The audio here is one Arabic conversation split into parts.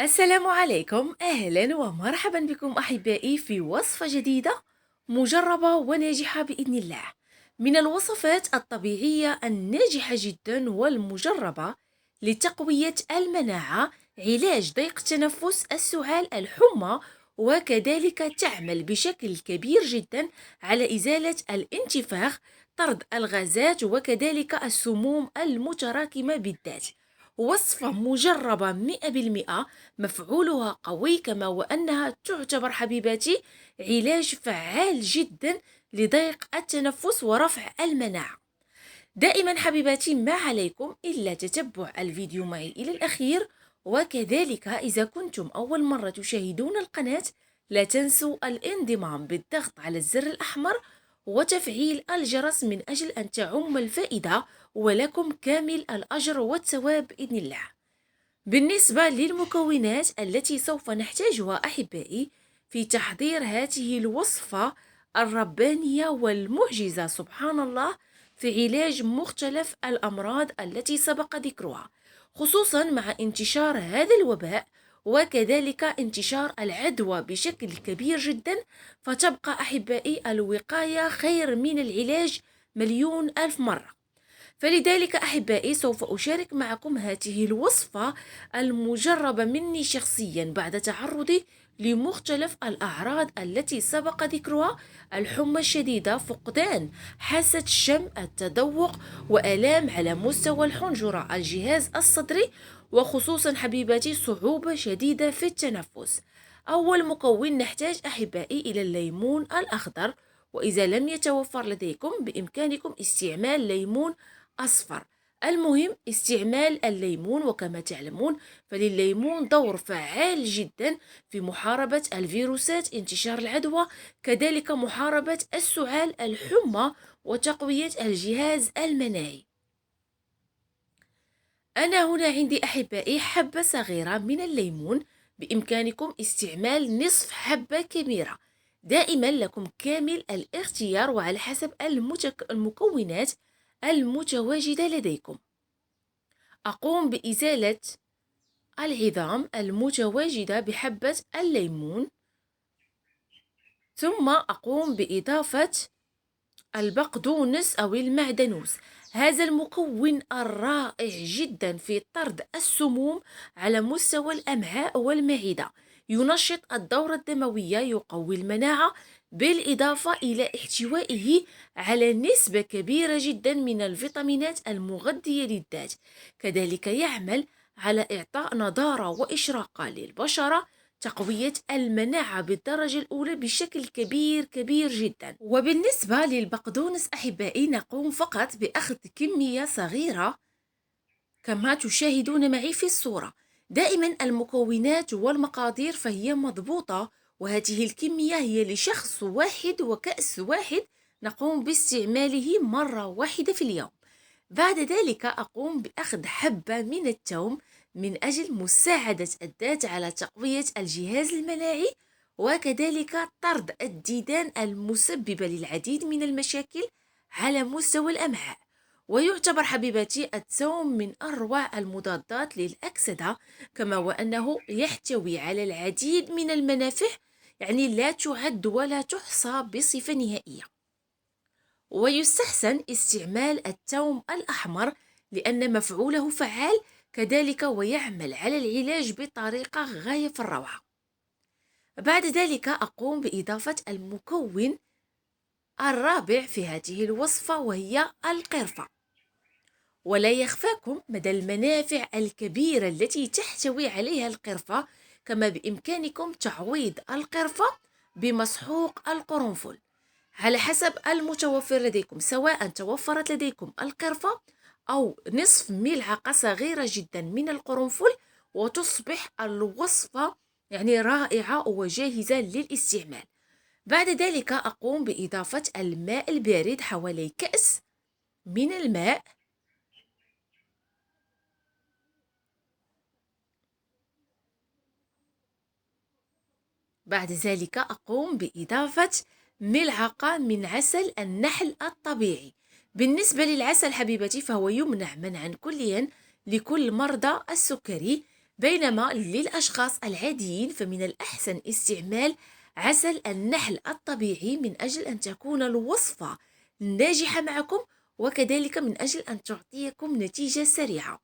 السلام عليكم، أهلا ومرحبا بكم أحبائي في وصفة جديدة مجربة وناجحة بإذن الله. من الوصفات الطبيعية الناجحة جدا والمجربة لتقوية المناعة، علاج ضيق التنفس، السعال، الحمى، وكذلك تعمل بشكل كبير جدا على إزالة الانتفاخ، طرد الغازات وكذلك السموم المتراكمة بالذات. وصفة مجربة 100%، مفعولها قوي، كما وأنها تعتبر حبيباتي علاج فعال جدا لضيق التنفس ورفع المناعة. دائما حبيباتي ما عليكم إلا تتبع الفيديو معي إلى الأخير، وكذلك إذا كنتم أول مرة تشاهدون القناة لا تنسوا الانضمام بالضغط على الزر الأحمر وتفعيل الجرس من أجل أن تعم الفائدة ولكم كامل الأجر والثواب بإذن الله. بالنسبة للمكونات التي سوف نحتاجها أحبائي في تحضير هذه الوصفة الربانية والمعجزة سبحان الله في علاج مختلف الأمراض التي سبق ذكرها، خصوصا مع انتشار هذا الوباء وكذلك انتشار العدوى بشكل كبير جدا، فتبقى أحبائي الوقاية خير من العلاج مليون ألف مرة. فلذلك أحبائي سوف أشارك معكم هذه الوصفة المجربة مني شخصيا بعد تعرضي لمختلف الأعراض التي سبق ذكرها: الحمى الشديدة، فقدان حاسة الشم، التذوق، وآلام على مستوى الحنجرة، الجهاز الصدري، وخصوصا حبيباتي صعوبة شديدة في التنفس. أول مكون نحتاج أحبائي إلى الليمون الأخضر، وإذا لم يتوفر لديكم بإمكانكم استعمال ليمون أصفر. المهم استعمال الليمون، وكما تعلمون فلليمون دور فعال جدا في محاربة الفيروسات، انتشار العدوى، كذلك محاربة السعال، الحمى، وتقوية الجهاز المناعي. أنا هنا عندي أحبائي حبة صغيرة من الليمون، بإمكانكم استعمال نصف حبة كبيرة. دائما لكم كامل الاختيار وعلى حسب المكونات المتواجدة لديكم. أقوم بإزالة العظام المتواجدة بحبة الليمون، ثم أقوم بإضافة البقدونس أو المعدنوس. هذا المكون الرائع جدا في طرد السموم على مستوى الأمعاء والمعدة، ينشط الدورة الدموية، يقوي المناعة، بالإضافة إلى احتوائه على نسبة كبيرة جدا من الفيتامينات المغذية للذات. كذلك يعمل على إعطاء نضارة وإشراقة للبشرة، تقوية المناعة بالدرجة الأولى بشكل كبير جدا. وبالنسبة للبقدونس أحبائي نقوم فقط بأخذ كمية صغيرة كما تشاهدون معي في الصورة. دائما المكونات والمقادير فهي مضبوطة، وهذه الكمية هي لشخص واحد وكأس واحد نقوم باستعماله مرة واحدة في اليوم. بعد ذلك أقوم بأخذ حبة من الثوم من أجل مساعدة الذات على تقوية الجهاز المناعي، وكذلك طرد الديدان المسببة للعديد من المشاكل على مستوى الأمعاء. ويعتبر حبيباتي الثوم من أروع المضادات للأكسدة، كما وأنه يحتوي على العديد من المنافع، يعني لا تعد ولا تحصى بصفة نهائية. ويستحسن استعمال الثوم الأحمر لأن مفعوله فعال كذلك ويعمل على العلاج بطريقة غاية في الروعة. بعد ذلك أقوم بإضافة المكون الرابع في هذه الوصفة وهي القرفة. ولا يخفاكم مدى المنافع الكبيرة التي تحتوي عليها القرفة، كما بإمكانكم تعويض القرفة بمسحوق القرنفل على حسب المتوفر لديكم، سواء توفرت لديكم القرفة أو نصف ملعقة صغيرة جدا من القرنفل، وتصبح الوصفة يعني رائعة وجاهزة للاستعمال. بعد ذلك أقوم بإضافة الماء البارد، حوالي كأس من الماء. بعد ذلك أقوم بإضافة ملعقة من عسل النحل الطبيعي. بالنسبة للعسل حبيبتي فهو يمنع منعا كليا لكل مرضى السكري. بينما للأشخاص العاديين فمن الأحسن استعمال عسل النحل الطبيعي من أجل أن تكون الوصفة ناجحة معكم، وكذلك من أجل أن تعطيكم نتيجة سريعة.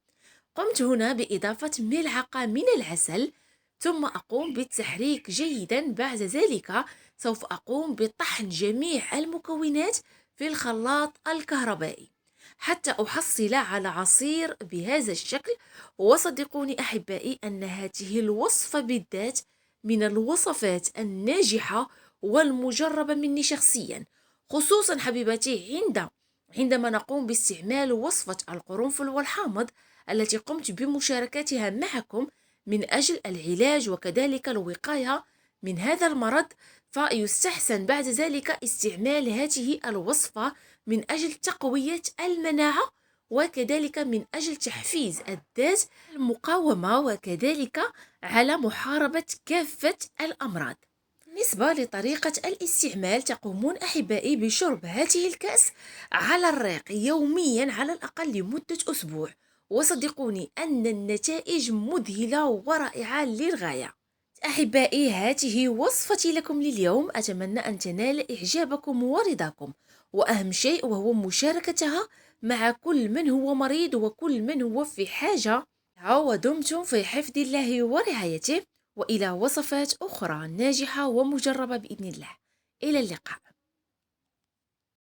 قمت هنا بإضافة ملعقة من العسل، ثم أقوم بالتحريك جيدا. بعد ذلك سوف أقوم بطحن جميع المكونات في الخلاط الكهربائي حتى أحصل على عصير بهذا الشكل. وصدقوني أحبائي أن هذه الوصفة بالذات من الوصفات الناجحة والمجربة مني شخصيا، خصوصا حبيبتي عندما نقوم باستعمال وصفة القرنفل والحامض التي قمت بمشاركتها معكم من أجل العلاج وكذلك الوقاية من هذا المرض. فيستحسن بعد ذلك استعمال هذه الوصفة من أجل تقوية المناعة، وكذلك من أجل تحفيز الذات المقاومة، وكذلك على محاربة كافة الأمراض. بالنسبة لطريقة الاستعمال، تقومون أحبائي بشرب هذه الكأس على الريق يوميا على الأقل لمدة أسبوع، وصدقوني أن النتائج مذهلة ورائعة للغاية. أحبائي، هذه وصفتي لكم لليوم، أتمنى أن تنال إعجابكم ورضاكم، وأهم شيء وهو مشاركتها مع كل من هو مريض وكل من هو في حاجة. ودمتم في حفظ الله ورعايته، وإلى وصفات أخرى ناجحة ومجربة بإذن الله. إلى اللقاء.